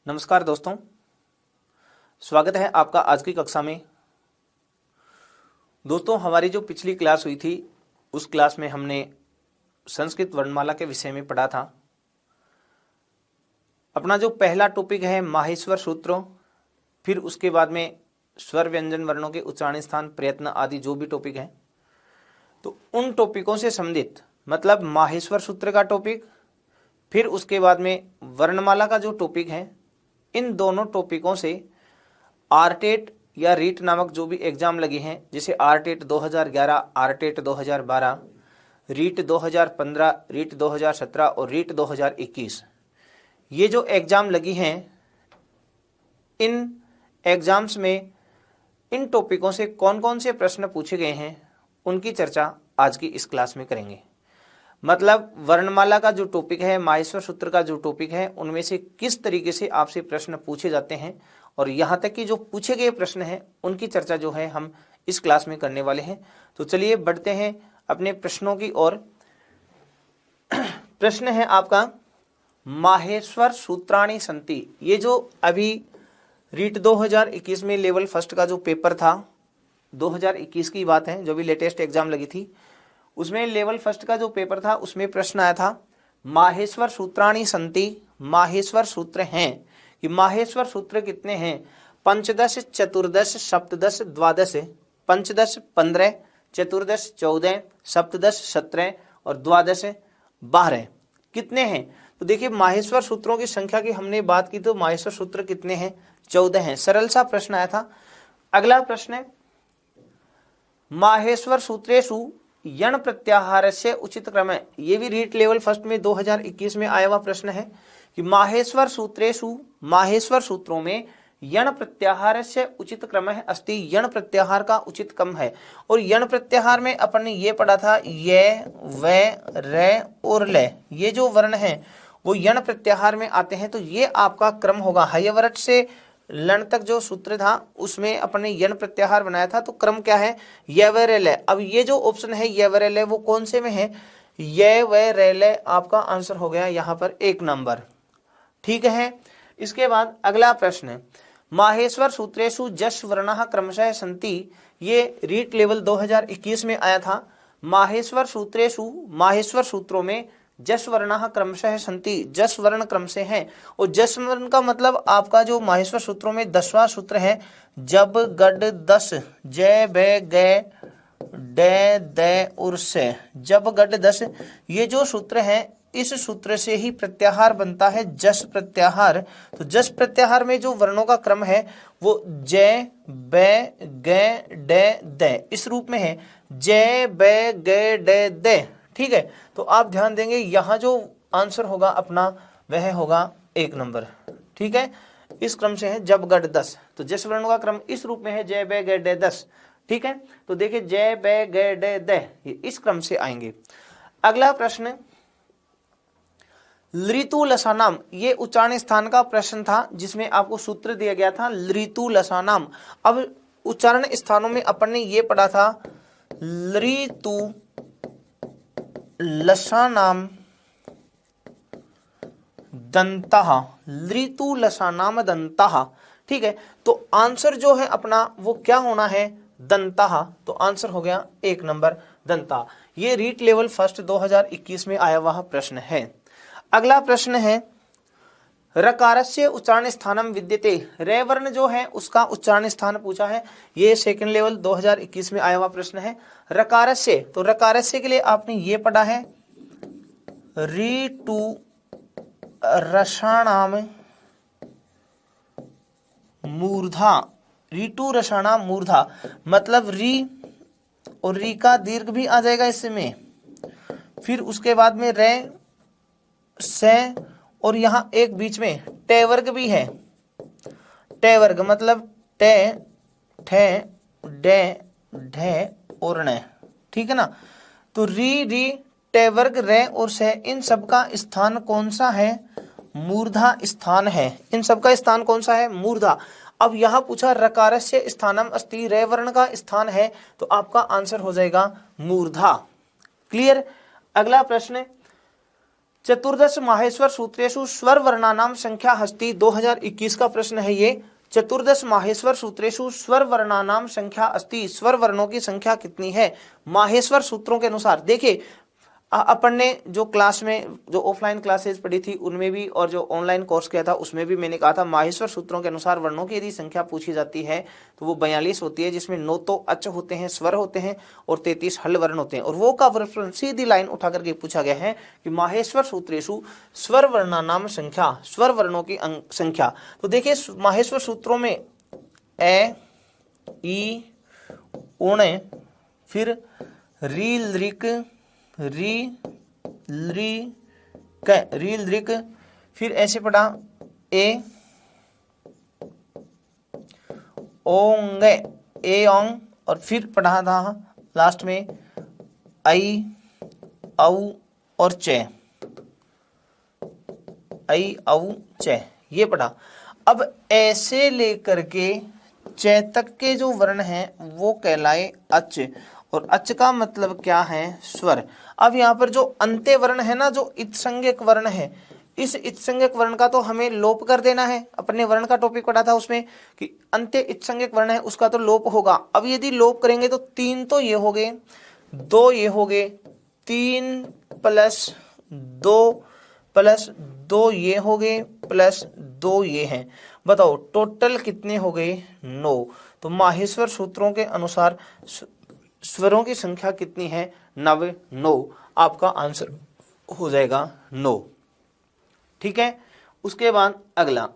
नमस्कार दोस्तों, स्वागत है आपका आज की कक्षा में। दोस्तों, हमारी जो पिछली क्लास हुई थी उस क्लास में हमने संस्कृत वर्णमाला के विषय में पढ़ा था। अपना जो पहला टॉपिक है माहेश्वर सूत्र, फिर उसके बाद में स्वर व्यंजन वर्णों के उच्चारण स्थान प्रयत्न आदि जो भी टॉपिक है, तो उन टॉपिकों से संबंधित मतलब माहेश्वर सूत्र का टॉपिक, फिर उसके बाद में वर्णमाला का जो टॉपिक है, इन दोनों टॉपिकों से आरटेट या रीट नामक जो भी एग्जाम लगे हैं, जैसे आरटेट 2011, आरटेट 2012, रीट 2015, रीट 2017 और रीट 2021, ये जो एग्जाम लगी हैं, इन एग्जाम्स में इन टॉपिकों से कौन कौन से प्रश्न पूछे गए हैं उनकी चर्चा आज की इस क्लास में करेंगे। मतलब वर्णमाला का जो टॉपिक है, माहेश्वर सूत्र का जो टॉपिक है, उनमें से किस तरीके से आपसे प्रश्न पूछे जाते हैं और यहाँ तक कि जो पूछे गए प्रश्न हैं उनकी चर्चा जो है हम इस क्लास में करने वाले हैं। तो चलिए बढ़ते हैं अपने प्रश्नों की ओर। प्रश्न है आपका, माहेश्वर सूत्राणि सन्ति। ये जो अभी रीट 2021 में लेवल फर्स्ट का जो पेपर था, 2021 की बात है, जो भी लेटेस्ट एग्जाम लगी थी, उसमें लेवल फर्स्ट का जो पेपर था उसमें प्रश्न आया था माहेश्वर सूत्राणि सन्ति। माहेश्वर सूत्र हैं कि माहेश्वर सूत्र कितने हैं? पंचदश, चतुर्दश, सप्तदश, द्वादश। पंचदश 15, चतुर्दश 14, सप्तदश 17 और द्वादश 12। कितने हैं? तो देखिए, माहेश्वर सूत्रों की संख्या की हमने बात की तो माहेश्वर सूत्र कितने हैं? 14 हैं। सरल सा प्रश्न आया था। अगला प्रश्न है, माहेश्वर सूत्रेषु यण प्रत्याहार से उचित क्रम है। ये भी रीट लेवल फर्स्ट में 2021 में आया हुआ प्रश्न है कि माहेश्वर सूत्रेषु, माहेश्वर सूत्रों में यण प्रत्याहार से उचित क्रम है अस्ति। यण प्रत्याहार का उचित क्रम है। और यण प्रत्याहार में अपन ने ये पढ़ा था, ये, व, र और ल, ये जो वर्ण है वो यण प्रत्याहार में आते हैं। तो ये आपका क्रम होगा। हयवरट से लन तक जो सूत्र था उसमें अपने यण प्रत्याहार बनाया था, तो क्रम क्या है? य व र ल। अब ये जो ऑप्शन है य व र ल, वो कौन से में है? य व र ल आपका आंसर हो गया यहाँ पर 1 नंबर। ठीक है। इसके बाद अगला प्रश्न, माहेश्वर सूत्रेषु जश वर्णः क्रमशः सन्ति। ये रीट लेवल 2021 में आया था। माहेश्वर सूत्रेषु, माहेश्वर सूत्रों में जस वर्णः क्रमशः सन्ति, जस वर्ण क्रम से हैं। और जस वर्ण का मतलब आपका जो माहेश्वर सूत्रों में 10वां सूत्र है, जब गड दस, जय बे गे डे द उर से, जब गड 10, ये जो सूत्र है इस सूत्र से ही प्रत्याहार बनता है, जस प्रत्याहार। तो जस प्रत्याहार में जो वर्णों का क्रम है वो जय बे गे डे द, इस रूप में है, जय बे गे डे द। ठीक है। तो आप ध्यान देंगे, यहाँ जो आंसर होगा अपना वह होगा 1 नंबर। ठीक है। इस क्रम से है जब गड 10, तो जस वर्ण का क्रम इस रूप में है, जय बे गे डे 10। ठीक है। तो देखिए, जय बे गे डे द, ये इस क्रम से आएंगे। अगला प्रश्न, लृतु लसानाम। ये उच्चारण स्थान का प्रश्न था जिसमें आपको सूत्र दिया गया था लृतु लसानाम। अब उच्चारण स्थानों में अपन ने ये पढ़ा था लृतु लसानाम दंतः, लृतु लसानाम दंतः। ठीक है। तो आंसर जो है अपना वो क्या होना है? दंतः। तो आंसर हो गया 1 नंबर, दंता। ये रीट लेवल फर्स्ट 2021 में आया हुआ प्रश्न है। अगला प्रश्न है, रकारस्य उच्चारण स्थानम विद्यते। रे वर्ण जो है उसका उच्चारण स्थान पूछा है। ये सेकंड लेवल 2021 में आया हुआ प्रश्न है। रकारस्य, तो रकारस्य के लिए आपने ये पढ़ा है ऋतु रसाणाम मूर्धा। ऋतु रसाणाम मूर्धा मतलब री और री का दीर्घ भी आ जाएगा इसमें, फिर उसके बाद में रे से, और यहाँ एक बीच में टे वर्ग भी है। टे वर्ग मतलब टे, ठे, डे, ढे और ने। ठीक है ना। तो री, री, टे वर्ग, रे और से, इन सब का स्थान कौन सा है? मूर्धा स्थान है। इन सब का स्थान कौन सा है? मूर्धा। अब यहाँ पूछा रकारस्य स्थानम अस्ति, रे वर्ण का स्थान है, तो आपका आंसर हो जाएगा मूर्धा। क्लियर। अगला प्रश्न, चतुर्दश माहेश्वर सूत्रेषु स्वर वर्णानाम संख्या अस्ति। 2021 का प्रश्न है ये। चतुर्दश माहेश्वर सूत्रेषु स्वर वर्णानाम संख्या अस्ति। स्वर वर्णों की संख्या कितनी है माहेश्वर सूत्रों के अनुसार। देखिए अपन ने जो क्लास में जो ऑफलाइन क्लासेस पढ़ी थी उनमें भी और जो ऑनलाइन कोर्स किया था उसमें भी मैंने कहा था माहेश्वर सूत्रों के अनुसार वर्णों की यदि संख्या पूछी जाती है तो वो 42 होती है, जिसमें 9 तो अच होते हैं, स्वर होते हैं और 33 हल वर्ण होते हैं। और वो का रेफरेंस सीधी लाइन उठा करके पूछा गया है कि माहेश्वर सूत्रेषु स्वर वर्णानाम संख्या, स्वर वर्णों की संख्या। तो देखिए माहेश्वर सूत्रों में ए ई उण फिर री लृक री ली क री लृक फिर ऐसे पढ़ा ए ओंग ए ओंग और फिर पढ़ा था लास्ट में आई औ और चे आई औ चे ये पढ़ा। अब ऐसे लेकर के चे तक के जो वर्ण हैं वो कहलाए अच और अच का मतलब क्या है स्वर। अब यहाँ पर जो अंत्य वर्ण है ना, जो इत्संज्ञक वर्ण है, इस इत्संज्ञक वर्ण का तो हमें लोप कर देना है। अपने वर्ण का टॉपिक पढ़ा था उसमें कि अंत्य इत्संज्ञक वर्ण है उसका तो लोप होगा। अब यदि लोप करेंगे तो 3 तो ये हो गए, 2 ये हो गए, 3 + 2 + 2 ये हो गए प्लस 2 ये हैं। बताओ टोटल कितने हो गए 9। तो माहेश्वर सूत्रों के अनुसार स्वरों की संख्या कितनी है 9। आपका आंसर हो जाएगा 9। ठीक है। उसके बाद अगला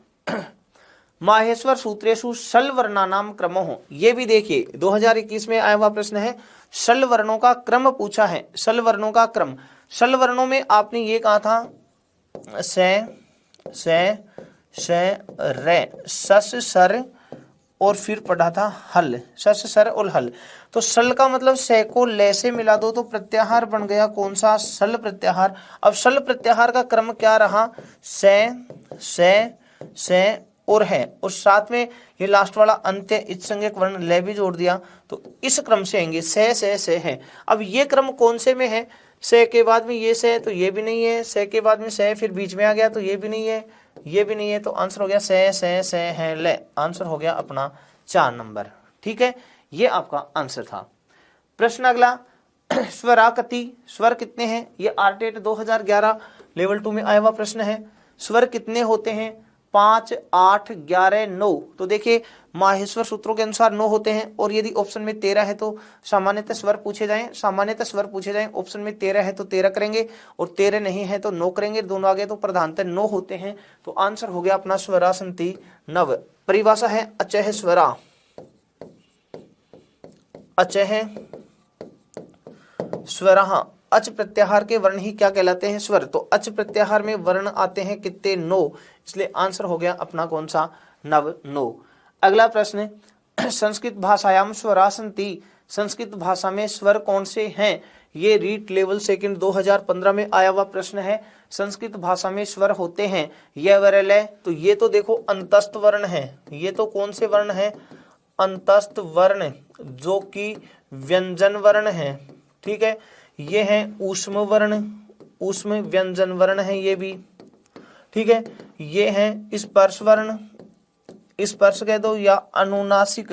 माहेश्वर सूत्रेषु षल वर्णानाम क्रमः। ये भी देखिए 2021 में आया हुआ प्रश्न है। षल वर्णों का क्रम पूछा है। षल वर्णों का क्रम, षल वर्णों में आपने ये कहा था स रे सस सर और फिर पढ़ा था हल, सस सर और हल। तो सल का मतलब से को ले से मिला दो तो प्रत्याहार बन गया कौन सा सल प्रत्याहार। अब सल प्रत्याहार का क्रम क्या रहा से और है और साथ में ये लास्ट वाला अंत्य इत्संज्ञक वर्ण ले भी जोड़ दिया तो इस क्रम से आएंगे से है। अब ये क्रम कौन से में है, से के बाद में ये से तो ये भी नहीं है, से के बाद में से फिर बीच में आ गया तो ये भी नहीं है, ये भी नहीं है। तो आंसर हो गया से है ले। आंसर हो गया अपना 4 नंबर। ठीक है, ये आपका आंसर था। प्रश्न अगला स्वराकति, स्वर कितने हैं। ये आरटेट 2011 लेवल 2 में आया हुआ प्रश्न है। स्वर कितने होते हैं 5 8 11 9। तो देखिए माहेश्वर सूत्रों के अनुसार 9 होते हैं और यदि ऑप्शन में 13 है तो सामान्यतः स्वर पूछे जाएं। ऑप्शन में 13 है तो 13 करेंगे और 13 नहीं है तो 9 करेंगे। दोनों आगे तो प्रधानतः 9 होते हैं। तो आंसर हो गया अपना स्वरा संति 9। परिभाषा है अचह स्वरा, अचह स्वरा। अच प्रत्याहार के वर्ण ही क्या कहलाते हैं स्वर। तो अच प्रत्याहार में वर्ण आते हैं कितने 9, इसलिए आंसर हो गया अपना कौन सा 9। अगला प्रश्न संस्कृत भाषायाम स्वरा सन्ति। संस्कृत भाषा में स्वर कौन से हैं। ये रीट लेवल सेकंड 2015 में आया हुआ प्रश्न है। संस्कृत भाषा में स्वर होते हैं यह वरल। तो ये तो देखो अंतस्थ वर्ण है। ये तो कौन से वर्ण है अंतस्थ वर्ण जो कि व्यंजन वर्ण है। ठीक है, ये है ऊष्म वर्ण, ऊष्म व्यंजन वर्ण है ये भी। ठीक है, ये है स्पर्श वर्ण, स्पर्श कह दो या अनुनासिक,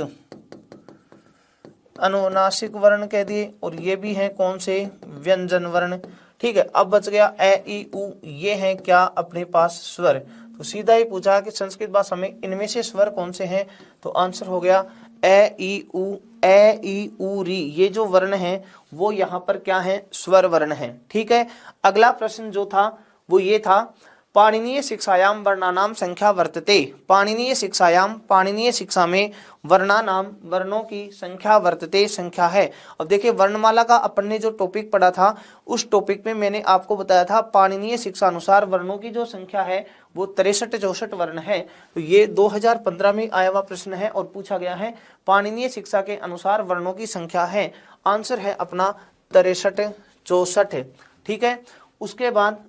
अनुनासिक वर्ण कह दिए। और ये भी है कौन से व्यंजन वर्ण। ठीक है, अब बच गया ए ई उ। ये है क्या अपने पास स्वर। तो सीधा ही पूछा कि संस्कृत भाषा में इनमें से स्वर कौन से हैं। तो आंसर हो गया ए ई उ री। ये जो वर्ण है वो यहाँ पर क्या है स्वर वर्ण है। ठीक है, अगला प्रश्न जो था वो ये था पाणिनीय शिक्षायाम वर्णानाम संख्या वर्तते। पाणिनीय शिक्षायाम, पाणिनीय शिक्षा में वर्णानाम वर्णों की संख्या वर्तते संख्या है। अब देखिए वर्णमाला का अपन ने जो टॉपिक पढ़ा था उस टॉपिक में मैंने आपको बताया था पाणिनीय शिक्षा अनुसार वर्णों की जो संख्या है वो 63-64 वर्ण है। तो ये 2015 में आया हुआ प्रश्न है और पूछा गया है पाणिनीय शिक्षा के अनुसार वर्णों की संख्या है। आंसर है अपना 63-64। ठीक है, उसके बाद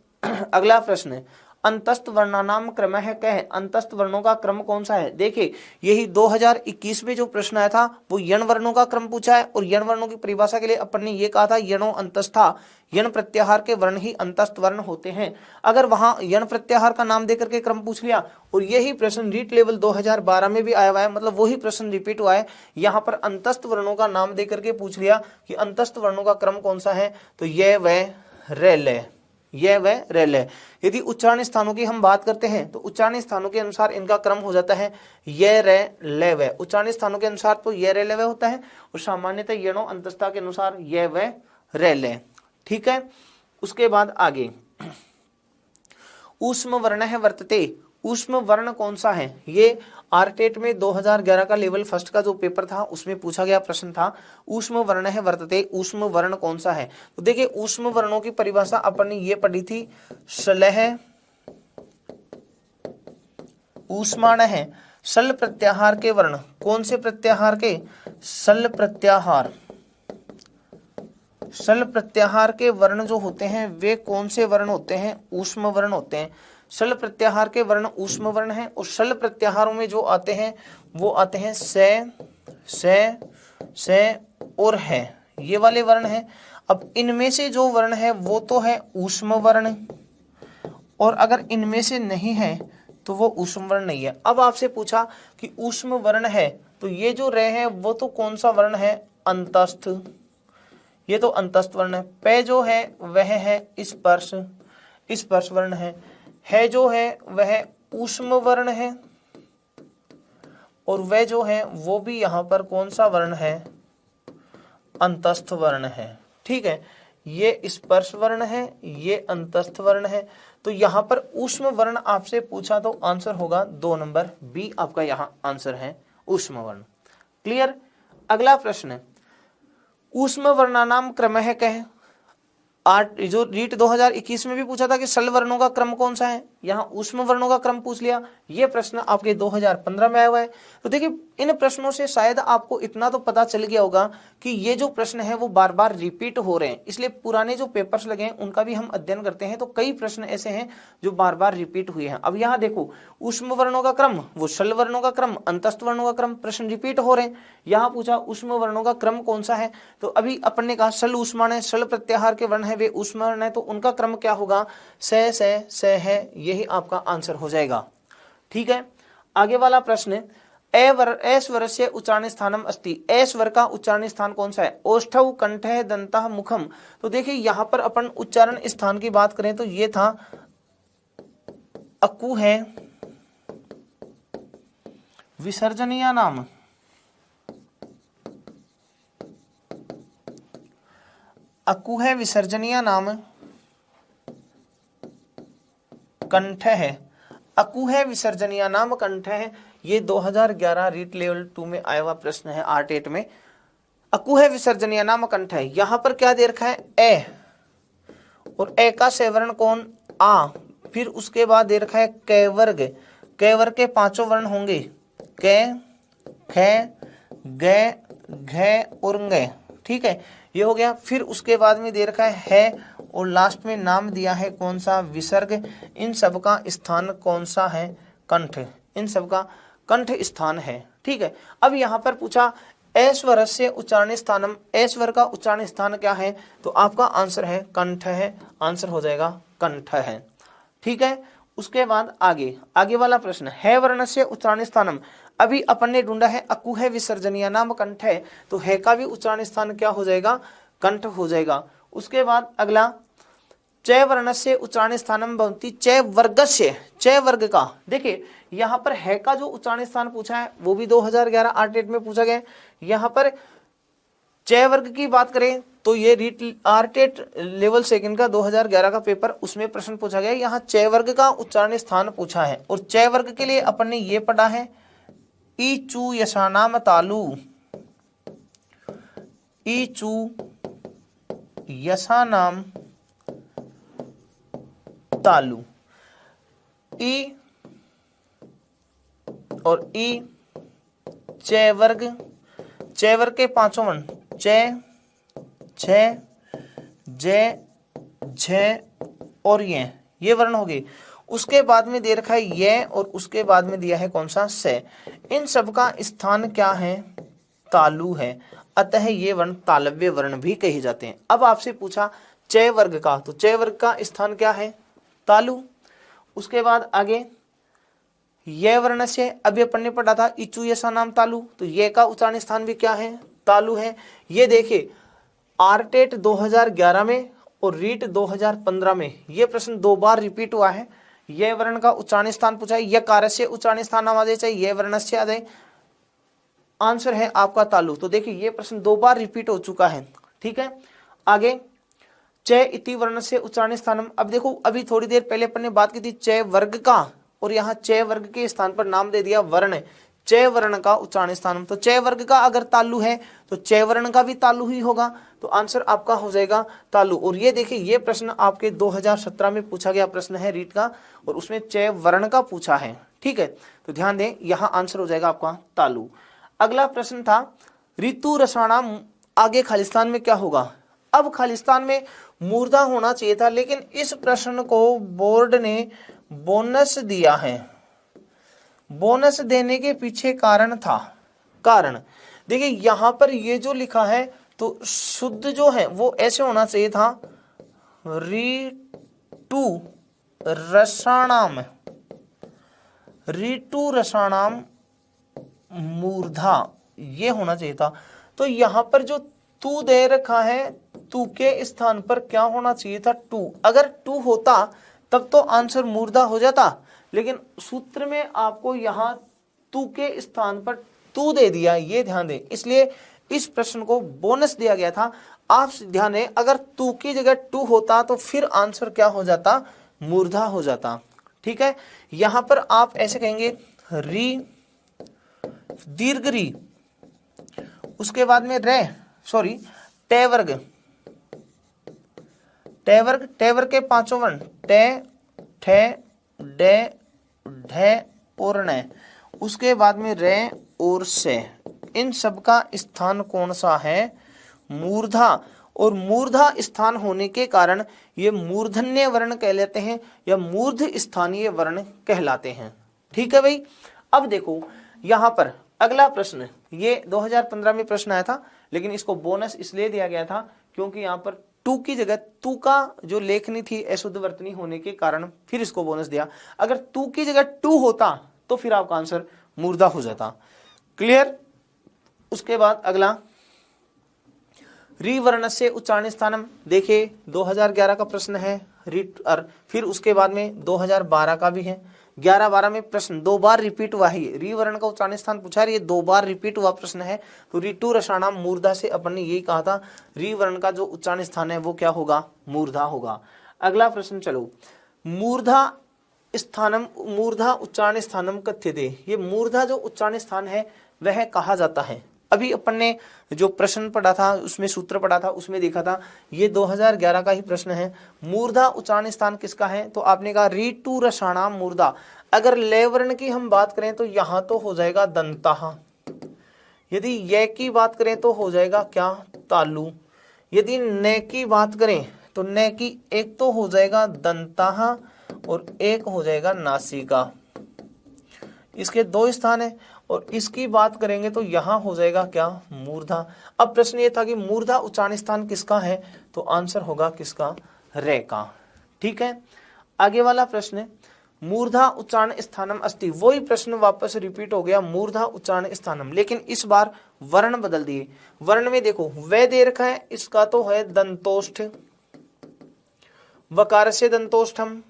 अगला प्रश्न अंतस्थ वर्णानाम क्रम है कह, अंतस्थ वर्णों का क्रम कौन सा है। देखिए यही 2021 में जो प्रश्न आया था वो यण वर्णों का क्रम पूछा है, और यण वर्णों की परिभाषा के लिए अपन ने ये कहा था यणो अंतस्था, यण प्रत्याहार के वर्ण ही अंतस्थ वर्ण होते हैं। अगर वहां यण प्रत्याहार का नाम देकर के क्रम पूछ लिया, और यही प्रश्न रीट लेवल 2012 में भी आया हुआ है, मतलब वही प्रश्न रिपीट हुआ है, यहाँ पर अंतस्थ वर्णों का नाम देकर के पूछ लिया कि अंतस्थ वर्णों का क्रम कौन सा है, तो यह वह रेल, यह वह रेल है। यदि उच्चारण स्थानों की हम बात करते हैं तो उच्चारण स्थानों के अनुसार इनका क्रम हो जाता है ये रे ले वे, उच्चारण स्थानों के अनुसार तो ये रे ले वे होता है, और सामान्यतः यणो अंतस्था के अनुसार ये वे रे ले। ठीक है, उसके बाद आगे ऊष्म वर्ण है वर्तते, ऊष्म वर्ण कौन सा है, ये आरटेट में 2011 का लेवल फर्स्ट का जो पेपर था उसमें पूछा गया प्रश्न था। ऊष्म वर्ण है वर्तते, ऊष्म वर्ण कौन सा है, तो देखिए ऊष्म वर्णों की परिभाषा अपन ने ये पढ़ी थी, शलह ऊष्माण है, सल प्रत्याहार के वर्ण, कौन से प्रत्याहार के, सल प्रत्याहार, सल प्रत्याहार के वर्ण जो होते हैं वे कौन से वर्ण होते हैं, ऊष्म वर्ण होते हैं। सल प्रत्याहार के वर्ण ऊष्म वर्ण हैं, और सल प्रत्याहारों में जो आते हैं वो आते हैं से और है, ये वाले वर्ण हैं। अब इनमें से जो वर्ण है वो तो है ऊष्म वर्ण, और अगर इनमें से नहीं है तो वो ऊष्म वर्ण नहीं है। अब आपसे पूछा कि ऊष्म वर्ण है तो ये जो रे है वो तो कौन सा वर्ण है, अंतस्थ, ये तो अंतस्थ वर्ण है। पे जो है वह है स्पर्श, स्पर्श वर्ण है जो है वह ऊष्म वर्ण है, और वह जो है वो भी यहाँ पर कौन सा वर्ण है, अंतस्थ वर्ण है। ठीक है, ये स्पर्श वर्ण है, ये अंतस्थ वर्ण है, तो यहाँ पर ऊष्म वर्ण आपसे पूछा तो आंसर होगा 2 नंबर बी, आपका यहाँ आंसर है ऊष्म वर्ण। क्लियर। अगला प्रश्न है ऊष्म वर्णानाम क्रम है कह, जो रीट 2021 में भी पूछा था कि सल वर्णों का क्रम कौन सा है, यहाँ ऊष्म वर्णों का क्रम पूछ लिया। ये प्रश्न आपके 2015 में आया हुआ है। तो देखिए इन प्रश्नों से शायद आपको इतना तो पता चल गया होगा कि ये जो प्रश्न है वो बार बार रिपीट हो रहे हैं, इसलिए पुराने जो पेपर्स लगे हैं उनका भी हम अध्ययन करते हैं, तो कई प्रश्न ऐसे हैं जो बार बार रिपीट हुए हैं। अब यहाँ देखो ऊष्म वर्णों का क्रम, वो सल वर्णों का क्रम, अंतस्थ वर्णों का क्रम, प्रश्न रिपीट हो रहे हैं। यहाँ पूछा ऊष्म वर्णों का क्रम कौन सा है, तो अभी अपन ने कहा सल ऊष्माण है, सल प्रत्याहार के वर्ण है वे ऊष्म वर्ण है, तो उनका क्रम क्या होगा, से है, यही आपका आंसर हो जाएगा। ठीक है, आगे वाला प्रश्न ऐश्वर्य उच्चारण स्थानम अस्ति, ऐश्वर का उच्चारण स्थान कौन सा है, ओष्ठौ कंठः दंतः मुखम। तो देखिए यहाँ पर अपन उच्चारण स्थान की बात करें तो ये था अकु है विसर्जनीय नाम, अकु है विसर्जनीय नाम, कंठ है, अकु है विसर्जनीय नाम कंठ है। ये 2011 रीट लेवल 2 में आया हुआ प्रश्न है आर्ट 8 में। अकु है विसर्जनीय नाम कंठ है, यहाँ पर क्या दे रखा है ए, और ए का सेवर्ण कौन, आ, फिर उसके बाद दे रखा है कै वर्ग, कै वर्ग के 5 वर्ण होंगे, कै, ख, ग, घ और ङ। ठीक है, ये हो गया। फिर उसके बाद में दे रखा है और लास्ट में नाम दिया है कौन सा, विसर्ग। इन सब का स्थान कौन सा है, कंठ, इन सब का कंठ स्थान है। ठीक है, अब यहाँ पर पूछा ऐश्वर से उच्चारण स्थानम, ऐश्वर का उच्चारण स्थान क्या है, तो आपका आंसर है कंठ है, आंसर हो जाएगा कंठ है। ठीक है, उसके बाद आगे वाला प्रश्न है वर्ण से उच्चारण स्थानम, अभी अपन ने ढूंढा है अकु है विसर्जनीय नाम कंठ है, तो है का भी उच्चारण स्थान क्या हो जाएगा, कंठ हो जाएगा। उसके बाद अगला चय वर्ण से उच्चारण स्थानम भवति, चय वर्ग से, चय वर्ग का, देखिए यहाँ पर है का जो उच्चारण स्थान पूछा है वो भी 2011 आर्ट 8 में पूछा गया। यहाँ पर चय वर्ग की बात करें तो ये रीट आर्ट 8 लेवल 2 का 2011 का पेपर, उसमें प्रश्न पूछा गया, यहाँ चय वर्ग का उच्चारण स्थान पूछा है। और चय वर्ग के लिए अपन ने ये पढ़ा है ई चू यशानाम तालु, ई चू यशानाम तालु, ई और ई चय वर्ग, चय वर्ग के 5 वर्ण चय, छ, जे, झ और ये वर्ण हो गए। उसके बाद में दे रखा है ये और उसके बाद में दिया है कौन सा से। इन सब का स्थान क्या है? तालु है। अतः ये वर्ण तालव्य वर्ण भी कहे जाते हैं। अब आपसे पूछा चय वर्ग का, तो चय वर्ग का स्थान क्या है? तालु। उसके बाद आगे ये वर्ण से अभी अपन ने पढ़ा था इचु यसा नाम तालु, तो ये का उच्चारण स्थान भी क्या है? तालु है। ये देखिए आरटेट 2011 में और रीट 2015 में ये प्रश्न 2 बार रिपीट हुआ है। ये वर्ण का उच्चारण स्थान पूछा है, यकारस्य उच्चारण स्थान नाम आ जाए, चाहे ये वर्णस्य आ जाए। आंसर है आपका तालु। तो देखिए ये प्रश्न 2 बार रिपीट हो चुका है। ठीक है, आगे चय इति वर्ण से उच्चारण स्थानम। अब देखो अभी थोड़ी देर पहले अपन ने बात की थी चय वर्ग का, और यहाँ चय वर्ग के स्थान पर नाम दे दिया वर्ण, चय वर्ण का उच्चारण स्थानम। तो चय वर्ग का अगर तालु है तो चय वर्ण का भी तालु ही होगा, तो आंसर आपका हो जाएगा तालु। और ये देखिए ये प्रश्न आपके 2017 में पूछा गया प्रश्न है रीट का, और उसमें चय वर्ण का पूछा है। ठीक है, तो ध्यान दें यहाँ आंसर हो जाएगा आपका तालु। अगला प्रश्न था ऋतु रसाणाम, आगे खालिस्तान में क्या होगा? अब खालिस्तान में मूर्धा होना चाहिए था, लेकिन इस प्रश्न को बोर्ड ने बोनस दिया है। बोनस देने के पीछे कारण था, कारण देखिए यहां पर ये जो लिखा है तो शुद्ध जो है वो ऐसे होना चाहिए था ऋतु रसाणाम, ऋतु रसाणाम मूर्धा, ये होना चाहिए था। तो यहां पर जो तू दे रखा है, तू के स्थान पर क्या होना चाहिए था? टू। अगर टू होता तब तो आंसर मूर्धा हो जाता, लेकिन सूत्र में आपको यहां तू के स्थान पर तू दे दिया, ये ध्यान दें, इसलिए इस प्रश्न को बोनस दिया गया था। आप ध्यान दें अगर तू की जगह टू होता तो फिर आंसर क्या हो जाता? मूर्धा हो जाता। ठीक है, यहां पर आप ऐसे कहेंगे री दीर्घ री, उसके बाद में रे सॉरी टेवर्ग, टेवर्ग, टेवर्ग के 5 वर्ण टे ठे डे ढे और न, उसके बाद में रे और से, इन सब का स्थान कौन सा है? मूर्धा। और मूर्धा स्थान होने के कारण ये मूर्धन्य वर्ण कहलाते हैं या मूर्ध स्थानीय वर्ण कहलाते हैं। ठीक है भाई, अब देखो यहां पर अगला प्रश्न, ये 2015 में प्रश्न आया था, लेकिन इसको बोनस इसलिए दिया गया था क्योंकि यहाँ पर टू की जगह तू का जो लेखनी थी अशुद्ध वर्तनी होने के कारण फिर इसको बोनस दिया। अगर तू की जगह टू होता तो फिर आपका आंसर मूर्धा हो जाता। क्लियर? उसके बाद अगला री वर्ण से उच्चारण स्थानम, देखिए 2011 का प्रश्न है रीट, और फिर उसके बाद में 2012 का भी है। 11-12 में प्रश्न 2 बार रिपीट हुआ है, री वर्ण का उच्चारण स्थान पूछा है, ये 2 बार रिपीट हुआ प्रश्न है। तो ऋतु रसाणाम मूर्धा से अपन ने यही कहा था री वर्ण का जो उच्चारण स्थान है वो क्या होगा? मूर्धा होगा। अगला प्रश्न चलो, मूर्धा स्थानम, मूर्धा उच्चारण स्थानम कथ्यते, ये मूर्धा जो उच्चारण स्थान है वह कहा जाता है। अभी अपन ने जो प्रश्न पढ़ा था उसमें सूत्र पढ़ा था, उसमें देखा था ये 2011 का ही प्रश्न है। मूर्धा उच्चारण स्थान किसका है? तो आपने कहा ऋतु रसाणाम मूर्धा। अगर ले वर्ण की हम बात करें तो यहाँ तो हो जाएगा दंता, यदि ये की बात करें तो हो जाएगा क्या? तालु। यदि न की बात करें तो न की एक तो हो जाएगा दंता और एक हो जाएगा नासिका, इसके 2 स्थान है। और इसकी बात करेंगे तो यहां हो जाएगा क्या? मूर्धा। अब प्रश्न ये था कि मूर्धा उच्चारण स्थान किसका है, तो आंसर होगा किसका? रे का। ठीक है, आगे वाला प्रश्न मूर्धा उच्चारण स्थानम अस्ति, वही प्रश्न वापस रिपीट हो गया मूर्धा उच्चारण स्थानम, लेकिन इस बार वर्ण बदल दिए। वर्ण में देखो वे दे रखा है, इसका तो है दंतोष्ठ, वकार से दंतोष्ठम,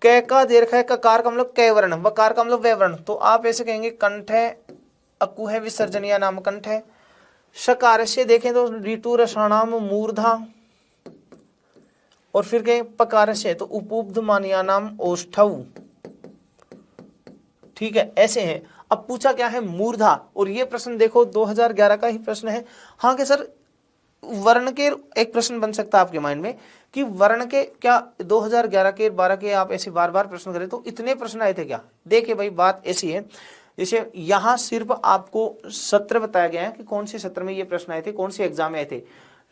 कै का दे रखा है ककार का मतलब कै वर्ण, वकार का मतलब वे वर्ण, तो आप ऐसे कहेंगे कंठ है, अकु है विसर्जनीय नाम कंठ है। शकार से देखें तो ऋतु रसाणाम मूर्धा, और फिर कहें पकार से तो उपउब्ध मानिया नाम ओष्ठव। ठीक है, ऐसे हैं। अब पूछा क्या है? मूर्धा। और ये प्रश्न देखो 2011 का ही प्रश्न है। हाँ कि सर वर्ण के एक प्रश्न बन सकता है आपके माइंड में कि वर्ण के क्या 2011 के 12 के आप ऐसे बार बार प्रश्न करें तो इतने प्रश्न आए थे क्या? देखिए भाई बात ऐसी है, जैसे यहाँ सिर्फ आपको सत्र बताया गया है कि कौन से सत्र में ये प्रश्न आए थे, कौन से एग्जाम में आए थे।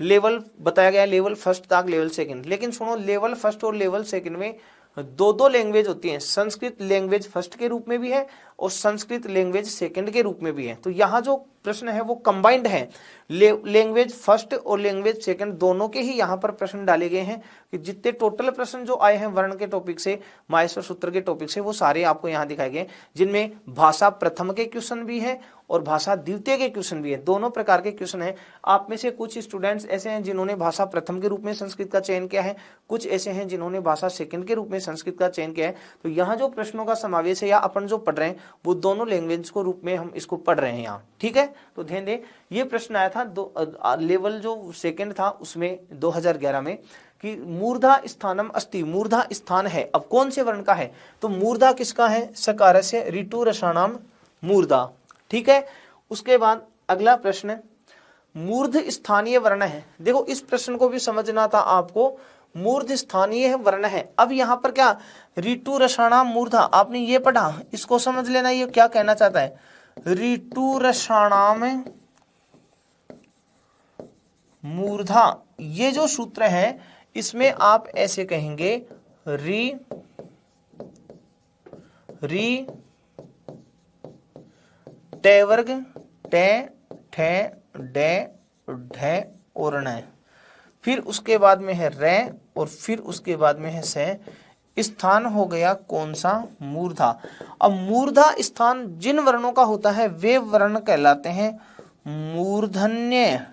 लेवल बताया गया है, लेवल फर्स्ट तक लेवल सेकंड, लेकिन सुनो लेवल फर्स्ट और लेवल सेकंड में दो दो लैंग्वेज होती हैं, संस्कृत लैंग्वेज फर्स्ट के रूप में भी है और संस्कृत लैंग्वेज सेकंड के रूप में भी है। तो यहाँ जो प्रश्न है वो कंबाइंड है, लैंग्वेज फर्स्ट और लैंग्वेज सेकंड दोनों के ही यहाँ पर प्रश्न डाले गए हैं। कि जितने टोटल प्रश्न जो आए हैं वर्ण के टॉपिक से, माहेश्वर सूत्र के टॉपिक से, वो सारे आपको यहाँ दिखाए गए, जिनमें भाषा प्रथम के क्वेश्चन भी है और भाषा द्वितीय के क्वेश्चन भी है, दोनों प्रकार के क्वेश्चन है। आप में से कुछ स्टूडेंट्स ऐसे हैं जिन्होंने भाषा प्रथम के रूप में संस्कृत का चयन किया है, कुछ ऐसे हैं जिन्होंने भाषा सेकंड के रूप में संस्कृत का चयन किया है। तो यहाँ जो प्रश्नों का समावेश है या अपन जो पढ़ रहे हैं वो दोनों लैंग्वेज को रूप में हम इसको पढ़ रहे हैं यहाँ, ठीक है। तो ध्यान दें, ये प्रश्न आया था लेवल जो सेकंड था उसमें 2011 में कि मूर्धा स्थानम अस्ति, मूर्धा स्थान है, अब कौन से वर्ण का है, तो मूर्धा किसका है, सकारस्य ऋतु रसाणाम मूर्धा, ठीक है। उसके बाद अगला प्रश्न मूर्ध स्थानीय वर्ण है। देखो इस प्रश्न को भी समझना था आपको, मूर्ध स्थानीय वर्ण है। अब यहाँ पर क्या ऋतु रसाणाम मूर्धा, आपने ये पढ़ा, इसको समझ लेना ये क्या कहना चाहता है, ऋतु रसाणाम मूर्धा, ये जो सूत्र है इसमें आप ऐसे कहेंगे री टे वर्ग टे ठे डे ढे और न, फिर उसके बाद में है रे और फिर उसके बाद में है से, स्थान हो गया कौन सा, मूर्धा। अब मूर्धा स्थान जिन वर्णों का होता है वे वर्ण कहलाते हैं मूर्धन्य,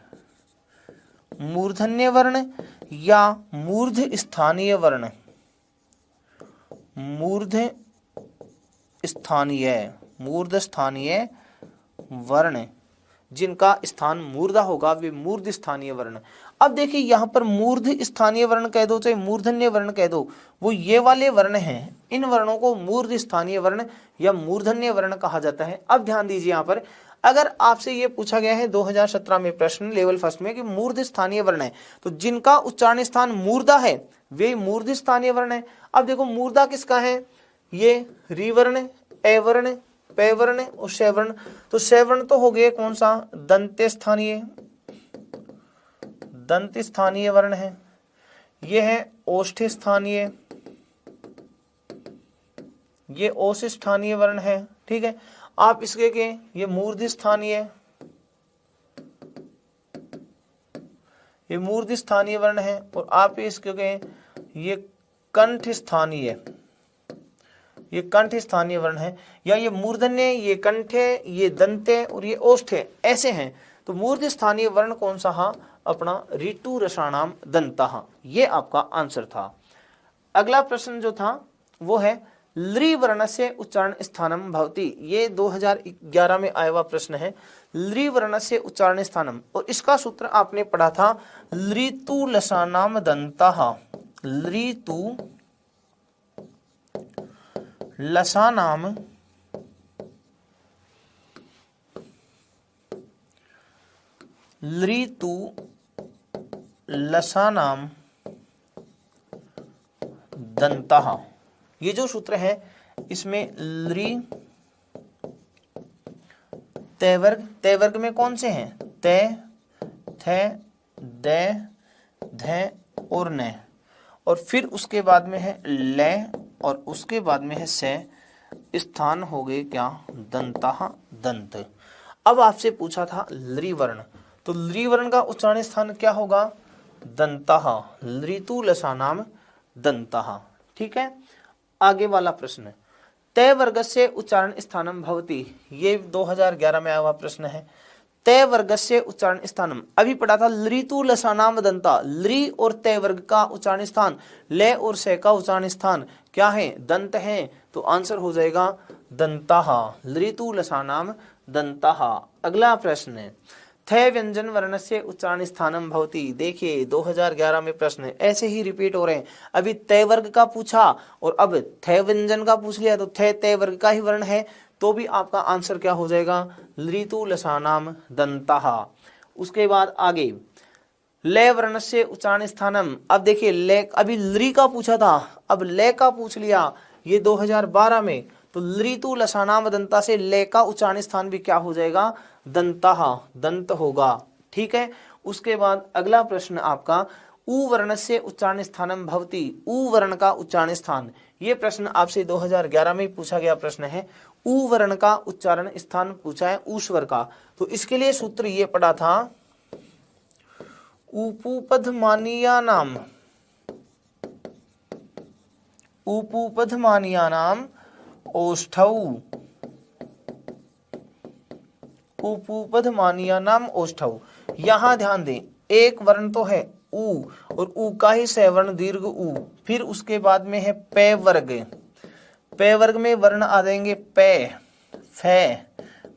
मूर्धन्य वर्ण या मूर्ध स्थानीय वर्ण, मूर्ध स्थानीय वर्ण जिनका स्थान मूर्धा होगा वे मूर्ध स्थानीय वर्ण। अब देखिए यहाँ पर मूर्ध स्थानीय वर्ण कह दो चाहे मूर्धन्य वर्ण कह दो, वो ये वाले वर्ण हैं, इन वर्णों को मूर्ध स्थानीय वर्ण या मूर्धन्य वर्ण कहा जाता है। अब ध्यान दीजिए यहाँ पर, अगर आपसे ये पूछा गया है 2017 में प्रश्न लेवल फर्स्ट में कि मूर्ध स्थानीय वर्ण है, तो जिनका उच्चारण स्थान मूर्धा है वे मूर्ध स्थानीय वर्ण है। अब देखो मूर्धा किसका है, ये री वर्ण, ए वर्ण, पे वर्ण और शे वर्ण। तो शे वर्ण तो हो गए कौन सा, दंत स्थानीय वर्ण है, ये है ओष्ठ स्थानीय, ये ओष स्थानीय वर्ण है, ठीक है। आप इसके के ये मूर्ध स्थानीय, ये मूर्ध स्थानीय वर्ण है, और आप इसके के ये कंठ स्थानीय, ये कंठ स्थानीय वर्ण है, या ये मूर्धन्य, ये कंठे, ये दंते और ये ओष्ठे ऐसे हैं। तो मूर्ध स्थानीय वर्ण कौन सा, हाँ अपना ऋतु रसाणाम दंतः, ये आपका आंसर था। अगला प्रश्न जो था वो है लृ वर्ण से उच्चारण स्थानम भवति, ये 2011 में आया हुआ प्रश्न है, लृ वर्ण से उच्चारण स्थानम, और इसका सूत्र आपने पढ़ा था लृतु लसानाम दंतः, लृतु लसानाम लृतु लसानाम दंतः, ये जो सूत्र है इसमें लृ ते वर्ग में कौन से हैं, ते थे दे धे और न, और फिर उसके बाद में है ले और उसके बाद में है से, स्थान हो गए क्या, दंतः दंत। अब आपसे पूछा था लृ वर्ण, तो लृ वर्ण का उच्चारण स्थान क्या होगा, दंतः, लृतु लसानाम दंतः, ठीक है। आगे वाला प्रश्न, तय वर्ग से उच्चारण स्थानम भवति, ये 2011 में आया हुआ प्रश्न है। तय वर्ग से उच्चारण स्थानम, अभी पढ़ा था लृतु लसानाम दंता, लृ और तय वर्ग का उच्चारण स्थान, ले और से का उच्चारण स्थान क्या है, दंत है, तो आंसर हो जाएगा दंतः, लृतु लसानाम दंतः। अगला प्रश्न है थे व्यंजन वर्ण से उच्चारण स्थानम भवति, देखिए 2011 में प्रश्न ऐसे ही रिपीट हो रहे हैं, अभी तय वर्ग का पूछा और अब थे व्यंजन का पूछ लिया, तो थे तय वर्ग का ही वर्ण है, तो भी आपका आंसर क्या हो जाएगा, लृतु लसानाम दंतः। उसके बाद आगे ले वर्ण से उच्चारण स्थानम, अब देखिए ले, अभी लृ का पूछा था, अब ले का पूछ लिया ये 2012 में, तो लृतु लसानाम दंता से ले का उच्चारण स्थान भी क्या हो जाएगा, दंतः, दंत होगा, ठीक है। उसके बाद अगला प्रश्न आपका उ वर्णस्य उच्चारण स्थानम भवति, उ वर्ण का उच्चारण स्थान। ये प्रश्न आपसे 2011 में पूछा गया प्रश्न है। उ वर्ण का उच्चारण स्थान पूछा है ऊ स्वर का। तो इसके लिए सूत्र ये पढ़ा था, उपुपधमानीयानाम, उपुपधमानीयानाम ओष्ठौ, उपुपधमानीयानाम ओष्ठौ। यहां ध्यान दें, एक वर्ण तो है ऊ, और ऊ का ही सवर्ण दीर्घ ऊ, फिर उसके बाद में है पे वर्ग। पे वर्ग में वर्ण आ जाएंगे पे, फे,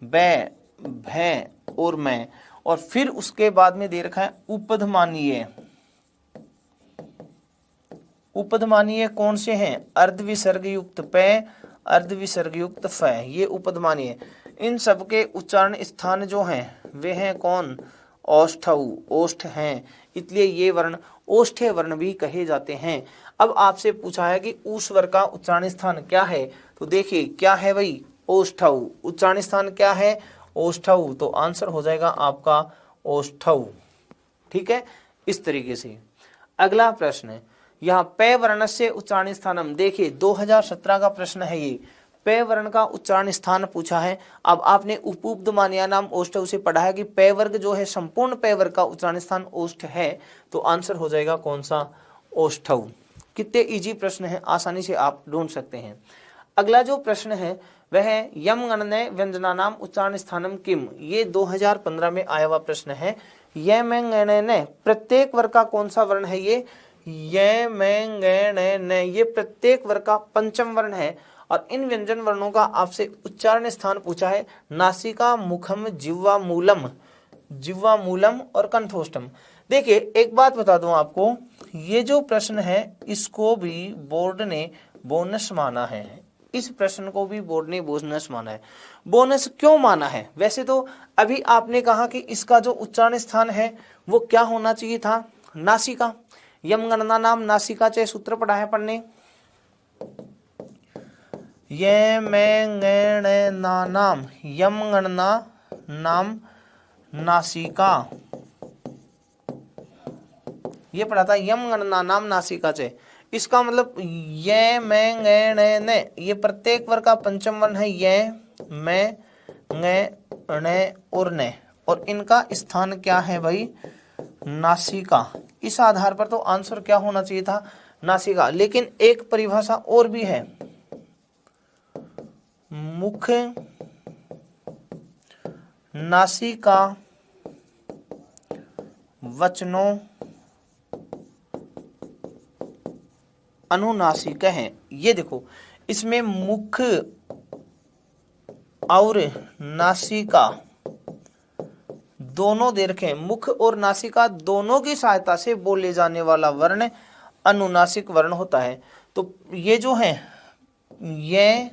बै, भै और मैं, और फिर उसके बाद में दे रखा है उपधमानीय। उपधमानीय कौन से हैं? अर्ध विसर्ग युक्त पे, अर्ध विसर्ग युक्त फ, ये उपधमानीय। इन सब के उच्चारण स्थान जो हैं वे हैं कौन? ओष्ठौ, ओष्ठ हैं, इसलिए ये वर्ण ओष्ठ्य वर्ण भी कहे जाते हैं। अब आपसे पूछा है कि ऊ स्वर का उच्चारण स्थान क्या है, तो देखिए क्या है भाई? ओष्ठौ। उच्चारण स्थान क्या है? ओष्ठौ। तो आंसर हो जाएगा आपका ओष्ठौ। ठीक है, इस तरीके से। अगला प्रश्न, यहाँ पे वर्णस्य उच्चारण स्थानम, देखिए 2017 का प्रश्न है ये। पे वर्ण का उच्चारण स्थान पूछा है। अब आपने उपधमानीयानाम ओष्ठौ से पढ़ा है कि पे वर्ग जो है, संपूर्ण पे वर्ग का उच्चारण स्थान ओष्ठ है, तो आंसर हो जाएगा कौन सा? ओष्ठौ। कितने इजी प्रश्न है, आसानी से आप ढूंढ सकते हैं। अगला जो प्रश्न है वह है यम गणने व्यंजनानाम उच्चारण स्थानम किम। ये 2015 में आया हुआ प्रश्न है। यम गणने, प्रत्येक वर्ग का कौन सा वर्ण है? ये यम गणने, ये प्रत्येक वर्ग का पंचम वर्ण है। और इन व्यंजन वर्णों का आपसे उच्चारण स्थान पूछा है नासिका, मुखम, जिह्वा मूलम, जिह्वा मूलम और कंठोष्टम। देखिए एक बात बता दूं आपको, ये जो प्रश्न है इसको भी बोर्ड ने बोनस माना है। इस प्रश्न को भी बोर्ड ने बोनस माना है। बोनस क्यों माना है? वैसे तो अभी आपने कहा कि इसका जो उच्चारण स्थान है वो क्या होना चाहिए था? नासिका। यम गणना नाम नासिका चे सूत्र पढ़ा है पढ़ने। ये मैं गणना नाम, यम गणना नाम नासिका, ये पढ़ा था यम गणना नाम नासिका चे। इसका मतलब ये मैं गणने, ये प्रत्येक वर्ग का पंचम वर्ण है। ये मैं गण और ने, और इनका स्थान क्या है भाई? नासिका। इस आधार पर तो आंसर क्या होना चाहिए था? नासिका। लेकिन एक परिभाषा और भी है, मुख, नासिका, वचनों, अनुनासिक हैं। ये देखो, इसमें मुख और नासिका दोनों दे रखे हैं। मुख और नासिका दोनों की सहायता से बोले जाने वाला वर्ण अनुनासिक वर्ण होता है। तो ये जो है ये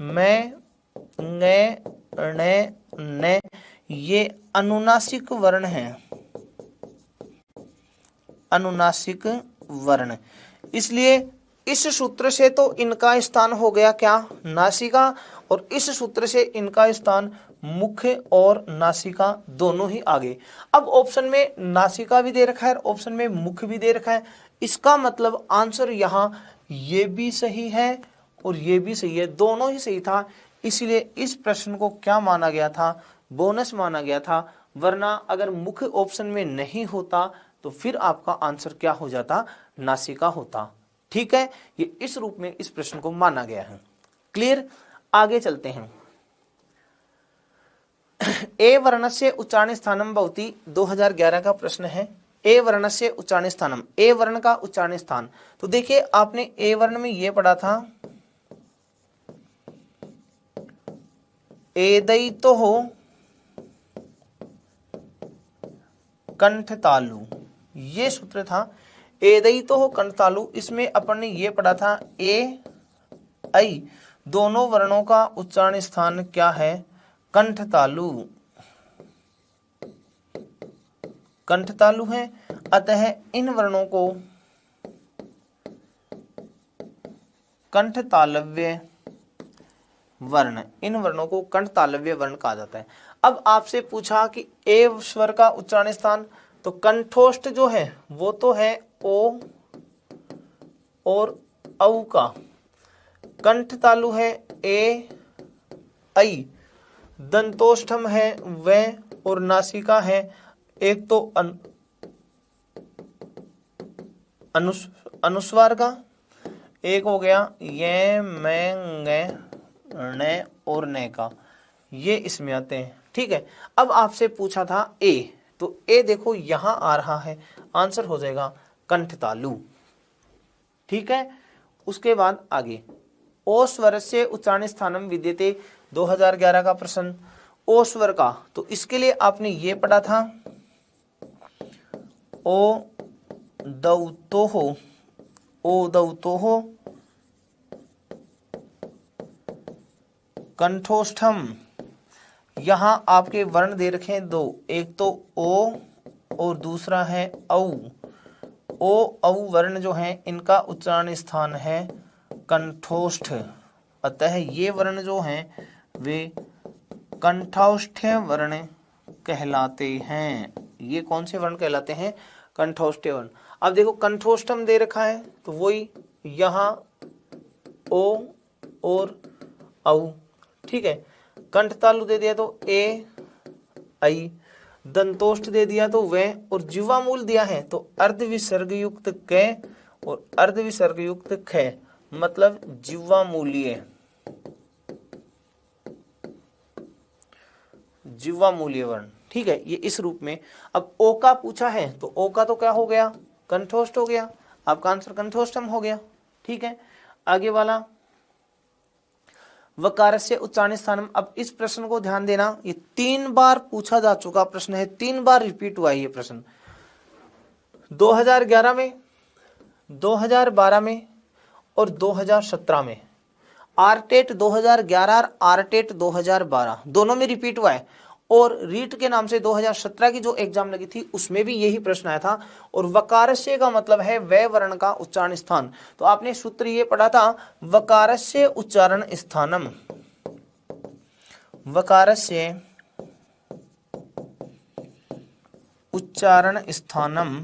मैं ने, ये अनुनासिक वर्ण है, अनुनासिक वर्ण। इसलिए इस सूत्र से तो इनका स्थान हो गया क्या? नासिका। और इस सूत्र से इनका स्थान मुख और नासिका दोनों ही आ गए। अब ऑप्शन में नासिका भी दे रखा है, ऑप्शन में मुख भी दे रखा है। इसका मतलब आंसर यहाँ ये भी सही है और ये भी सही है, दोनों ही सही था। इसलिए इस प्रश्न को क्या माना गया था? बोनस माना गया था। वरना अगर मुख ऑप्शन में नहीं होता तो फिर आपका आंसर क्या हो जाता? नासिका होता। ठीक है, ये इस रूप में इस प्रश्न को माना गया है। क्लियर? आगे चलते हैं। ए वर्णस्य उच्चारण स्थानम भवति, 2011 का प्रश्न है। ए वर्णस्य उच्चारण स्थानम, ए वर्ण का उच्चारण स्थान। तो देखिए आपने ए वर्ण में ये पढ़ा था, एदैतो हो कंठ तालु, ये सूत्र था। एदैतो हो कंठ तालु, इसमें अपन ने ये पढ़ा था ए ऐ दोनों वर्णों का उच्चारण स्थान क्या है? कंठ तालु, कंठ तालु है। अतः इन वर्णों को कंठ तालव्य वर्ण, इन वर्णों को कंठ तालव्य वर्ण कहा जाता है। अब आपसे पूछा कि ए स्वर का उच्चारण स्थान, तो कंठोष्ठ जो है वो तो है ओ और औ का, कंठ तालु है ए ऐ, दंतोष्ठम है व और नासिका है एक तो अनुस्वार का, एक हो गया ये मैं न और न का, ये इसमें आते हैं। ठीक है, अब आपसे पूछा था ए, तो ए देखो यहां आ रहा है, आंसर हो जाएगा कंठ तालु। ठीक है, उसके बाद आगे ओ स्वर से उच्चारण स्थानम विद्यते 2011 का प्रश्न, ओ स्वर का, तो इसके लिए आपने ये पढ़ा था ओ दौतो हो, ओ दौतो हो कंठोष्ठम। यहां आपके वर्ण दे रखे हैं दो, एक तो ओ और दूसरा है औ। ओ औ वर्ण जो है इनका उच्चारण स्थान है कंठोष्ठ, अतः ये वर्ण जो हैं वे कंठोष्ठ्य वर्ण कहलाते हैं। ये कौन से वर्ण कहलाते हैं? कंठोष्ठ्य वर्ण। अब देखो कंठोष्ठम दे रखा है तो वही यहाँ ओ और औ। ठीक है, कंठ तालु दे दिया तो ए ऐ, दंतोष्ठ दे दिया तो व, और जिह्वा मूल दिया है तो अर्ध विसर्ग युक्त क और अर्ध विसर्ग युक्त ख, मतलब जिह्वा मूल्य, जिह्वा मूल्य वर्ण। ठीक है, ये इस रूप में। अब ओ का पूछा है तो ओ का तो क्या हो गया? कंठोष्ठ हो गया, आपका आंसर कंठोष्ठम हो गया। ठीक है, आगे वाला वकारस्य उच्चारण स्थानम। अब इस प्रश्न को ध्यान देना, ये 3 बार पूछा जा चुका प्रश्न है, 3 बार रिपीट हुआ है ये प्रश्न, 2011 में, 2012 में और 2017 में। आरटेट 2011 और आरटेट 2012 दोनों में रिपीट हुआ है, और रीट के नाम से 2017 की जो एग्जाम लगी थी उसमें भी यही प्रश्न आया था। और वकारस्य का मतलब है व वर्ण का उच्चारण स्थान। तो आपने सूत्र ये पढ़ा था, वकारस्य उच्चारण स्थानम, वकारस्य उच्चारण स्थानम,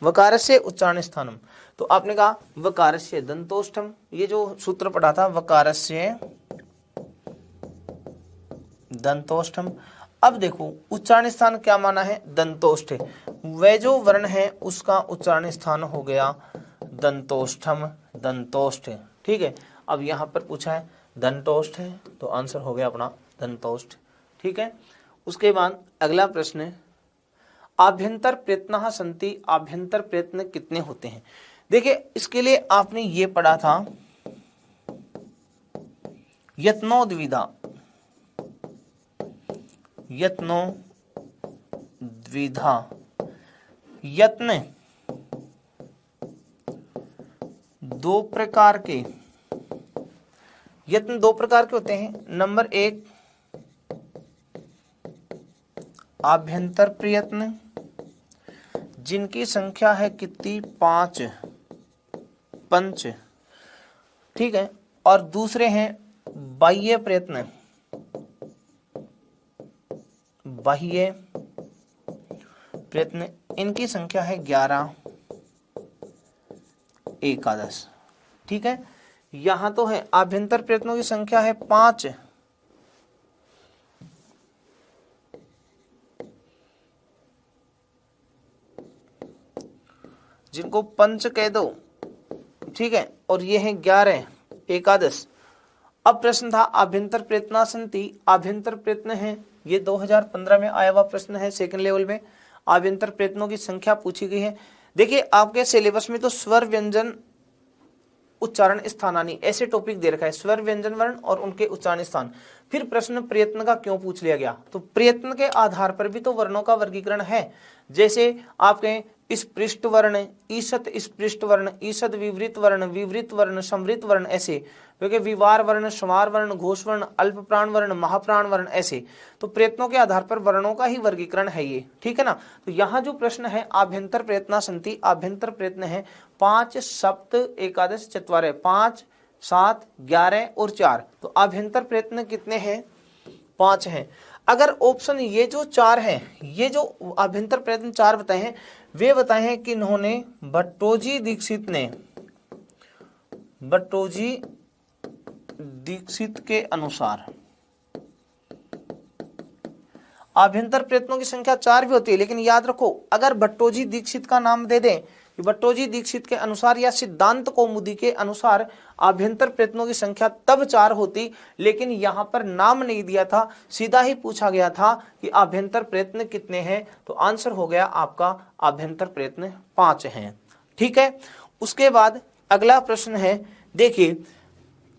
वकारस्य उच्चारण स्थानम। तो आपने कहा वकारस्य दंतोष्ठम, ये जो सूत्र पढ़ा था वकारस्य दंतोष्ठम। अब देखो उच्चारण स्थान क्या माना है? दंतोष्ठ। वह जो वर्ण है उसका उच्चारण स्थान हो गया दंतोष्ठम, दंतोष्ठ। ठीक है, अब यहां पर पूछा है दंतोष्ठ है तो आंसर हो गया अपना दंतोष्ठ। ठीक है, उसके बाद अगला प्रश्न, आभ्यंतर प्रयत्न संति, आभ्यंतर प्रयत्न कितने होते हैं? देखिए इसके लिए आपने ये पढ़ा था यत्नो द्विधा, यत्नो द्विधा। यत्न 2 प्रकार के, यत्न 2 प्रकार के होते हैं। नंबर 1 आभ्यंतर प्रयत्न, जिनकी संख्या है कितनी? 5 पंच। ठीक है, और दूसरे हैं बाह्य प्रयत्न, बाह्य प्रयत्न, इनकी संख्या है 11 11। ठीक है, यहां तो है आभ्यंतर प्रयत्नों की संख्या है 5, जिनको पंच कह दो। ठीक है, और ये है 11 11। अब प्रश्न था आभ्यंतर प्रयत्न संति, आभ्यंतर प्रयत्न है, ये 2015 में आया हुआ प्रश्न है, सेकंड लेवल में आभ्यंतर प्रयत्नों की संख्या पूछी गई है। देखिए आपके सिलेबस में तो स्वर व्यंजन उच्चारण स्थानानी ऐसे टॉपिक दे रखा है, स्वर व्यंजन वर्ण और उनके उच्चारण स्थान। फिर प्रश्न प्रयत्न का क्यों पूछ लिया गया? तो प्रयत्न के आधार पर भी तो वर्णों का वर्गीकरण है। जैसे आपके स्पृष्ट वर्ण, ईषत स्पृष्ट वर्ण, ईषद विवृत वर्ण, विवृत वर्ण, समृत वर्ण, ऐसे क्योंकि विवार वर्ण, समार वर्ण, घोष वर्ण, अल्प प्राण वर्ण, महाप्राण वर्ण, ऐसे। तो प्रयत्नों के आधार पर वर्णों का ही वर्गीकरण है ये। ठीक है ना, तो यहाँ जो प्रश्न है आभ्यंतर प्रयत्न संति, आभ्यंतर प्रयत्न है 5 सप्त एकादश चत्वारः, 5 7 11 और 4। तो आभ्यंतर प्रयत्न कितने हैं? 5 हैं। अगर ऑप्शन ये जो 4 हैं, ये जो आभ्यंतर प्रयत्न 4 बताए हैं, वे बताए हैं कि इन्होंने भट्टोजी दीक्षित के अनुसार, आभ्यंतर प्रयत्नों की संख्या 4 भी होती है, लेकिन याद रखो अगर भट्टोजी दीक्षित का नाम दे दें कि भट्टोजी दीक्षित के अनुसार या सिद्धांत कौमुदी के अनुसार आभ्यंतर प्रयत्नों की संख्या तब 4 होती, लेकिन यहां पर नाम नहीं दिया था, सीधा ही पूछा गया था कि आभ्यंतर प्रयत्न कितने हैं, तो आंसर हो गया आपका आभ्यंतर प्रयत्न 5 हैं। ठीक है, उसके बाद अगला प्रश्न है, देखिए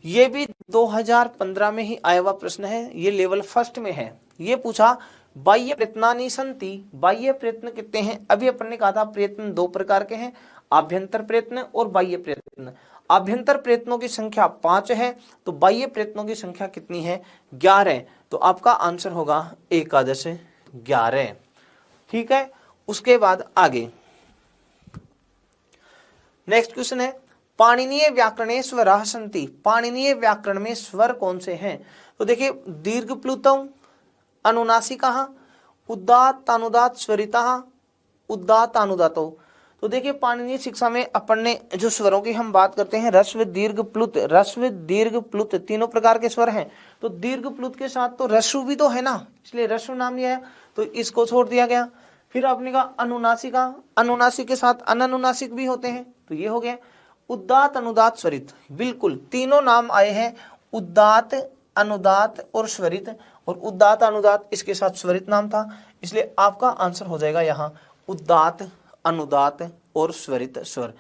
ये भी 2015 में ही आया हुआ प्रश्न है, ये लेवल फर्स्ट में है। ये पूछा बाह्य प्रयत्नानि सन्ति, बाह्य प्रयत्न कितने हैं। अभी अपन ने कहा था प्रयत्न 2 प्रकार के हैं, आभ्यंतर प्रयत्न और बाह्य प्रयत्न। आभ्यंतर प्रयत्नों की संख्या 5 है, तो बाह्य प्रयत्नों की संख्या कितनी है, 11। तो आपका आंसर होगा 11। ठीक है, उसके बाद आगे नेक्स्ट क्वेश्चन है, पाणिनीय व्याकरणे स्वराः सन्ति, पाणिनीय व्याकरण में स्वर कौन से हैं। तो देखिए दीर्घ प्लुतौ, अनुनासिकाः, उदात्त अनुदात्त स्वरिताः, उदात्त अनुदातो। तो देखिए पाणिनीय शिक्षा में अपन ने जो स्वरों की हम बात करते हैं, ह्रस्व दीर्घ प्लुत, ह्रस्व दीर्घ प्लुत तीनों प्रकार के स्वर हैं। तो दीर्घ प्लुत के साथ तो ह्रस्व भी तो है ना, इसलिए ह्रस्व नाम लिया है, तो इसको छोड़ दिया गया। फिर आपने कहा अनुनासिका, अनुनासिक के साथ अननुनासिक भी होते हैं, तो ये हो गया। उदात्त अनुदात्त स्वरित, बिल्कुल तीनों नाम आए हैं, उदात्त अनुदात्त और स्वरित, और उदात्त अनुदात्त इसके साथ स्वरित नाम था, इसलिए आपका आंसर हो जाएगा यहाँ उदात्त अनुदात्त और स्वरित स्वर।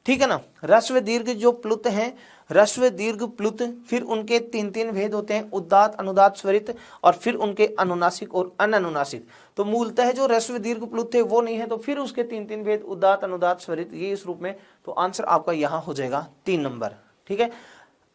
ठीक है ना। ह्रस्व दीर्घ जो प्लुत हैं, ह्रस्व दीर्घ प्लुत, फिर उनके 3 भेद होते हैं, उदात्त अनुदात्त स्वरित, और फिर उनके अनुनासिक और अननुनासिक। तो मूलतः जो ह्रस्व दीर्घ प्लुत थे वो नहीं है, तो फिर उसके 3 भेद उदात्त अनुदात्त स्वरित, ये इस रूप में। तो आंसर आपका यहाँ हो जाएगा 3 नंबर। ठीक है।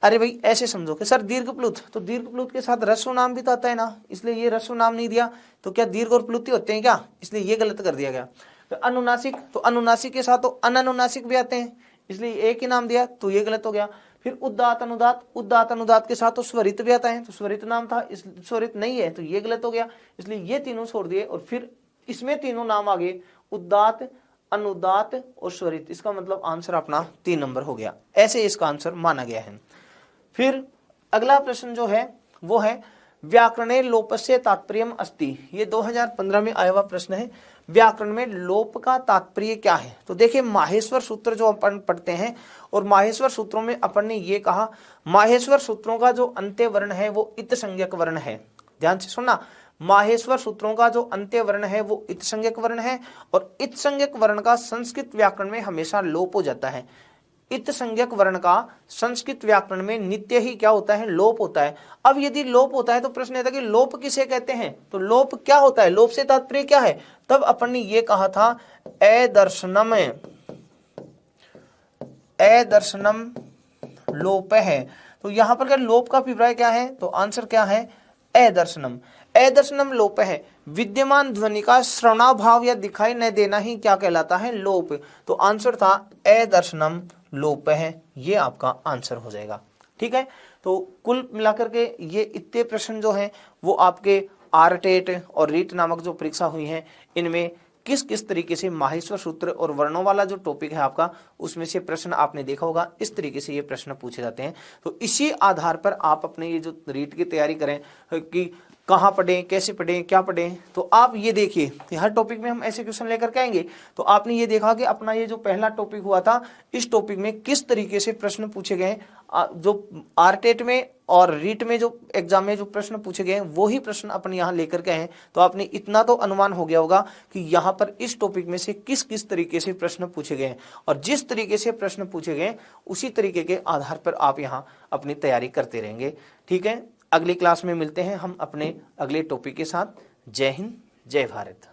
अरे भाई ऐसे समझो कि सर दीर्घ प्लुत, तो दीर्घ प्लुत के साथ ह्रस्व नाम भी तो आता है ना, इसलिए ये ह्रस्व नाम नहीं दिया, तो क्या दीर्घ और प्लुत होते हैं क्या, इसलिए ये गलत कर दिया गया। तो अनुनासिक, तो अनुनासिक के साथ तो अननुनासिक भी आते हैं, इसलिए एक ही नाम दिया, तो ये गलत हो गया। फिर उदात्त अनुदात्त, उदात्त अनुदात्त के साथ तो स्वरित भी आता है, तो स्वरित नाम था, इस स्वरित नहीं है, तो ये गलत हो गया, इसलिए ये तीनों छोड़ दिए, और फिर इसमें तीनों नाम आ गए, उदात्त अनुदात्त और स्वरित। इसका मतलब आंसर अपना 3 नंबर हो गया, ऐसे इसका आंसर माना गया है। फिर अगला प्रश्न जो है वो है व्याकरणे लोपस्य तात्पर्यम अस्ति, ये 2015 में आया हुआ प्रश्न है। व्याकरण में लोप का तात्पर्य क्या है। तो देखिए माहेश्वर सूत्र जो अपन पढ़ते हैं, और माहेश्वर सूत्रों में अपन ने ये कहा, माहेश्वर सूत्रों का जो अंत्य वर्ण है वो इत संज्ञक वर्ण है। ध्यान से सुनना, माहेश्वर सूत्रों का जो अंत्य वर्ण है वो इत संज्ञक वर्ण है, और इत संज्ञक वर्ण का संस्कृत व्याकरण में हमेशा लोप हो जाता है। इत संज्ञक वर्ण का संस्कृत व्याकरण में नित्य ही क्या होता है, लोप होता है। अब यदि लोप होता है तो प्रश्न आता है कि लोप किसे कहते हैं, तो लोप क्या होता है, लोप से तात्पर्य क्या है। तब अपन ने ये कहा था अदर्शनम, अदर्शनम लोप है। तो यहां पर लोप का अभिप्राय क्या है, तो आंसर क्या है, अदर्शनम। अदर्शनम लोप है, विद्यमान ध्वनि का श्रवणाभाव या दिखाई न देना ही क्या कहलाता है, लोप। तो आंसर था अदर्शनम लोप है, ये आपका आंसर हो जाएगा। ठीक है। तो कुल मिलाकर के ये इतने प्रश्न जो हैं वो आपके आरटेट और रीट नामक जो परीक्षा हुई है, इनमें किस किस तरीके से माहेश्वर सूत्र और वर्णों वाला जो टॉपिक है आपका, उसमें से प्रश्न आपने देखा होगा, इस तरीके से ये प्रश्न पूछे जाते हैं। तो इसी आधार पर आप अपने ये जो रीट की तैयारी करें कि कहाँ पढ़ें, कैसे पढ़ें, क्या पढ़ें, तो आप ये देखिए हर टॉपिक में हम ऐसे क्वेश्चन लेकर के आएंगे। तो आपने ये देखा कि अपना ये जो पहला टॉपिक हुआ था, इस टॉपिक में किस तरीके से प्रश्न पूछे गए, जो आरटेट में और रीट में जो एग्जाम में जो प्रश्न पूछे गए वो ही प्रश्न अपन यहाँ लेकर के आए। तो आपने इतना तो अनुमान हो गया होगा कि यहाँ पर इस टॉपिक में से किस किस तरीके से प्रश्न पूछे गए, और जिस तरीके से प्रश्न पूछे गए उसी तरीके के आधार पर आप यहाँ अपनी तैयारी करते रहेंगे। ठीक है। अगली क्लास में मिलते हैं हम अपने अगले टॉपिक के साथ। जय हिंद, जय भारत।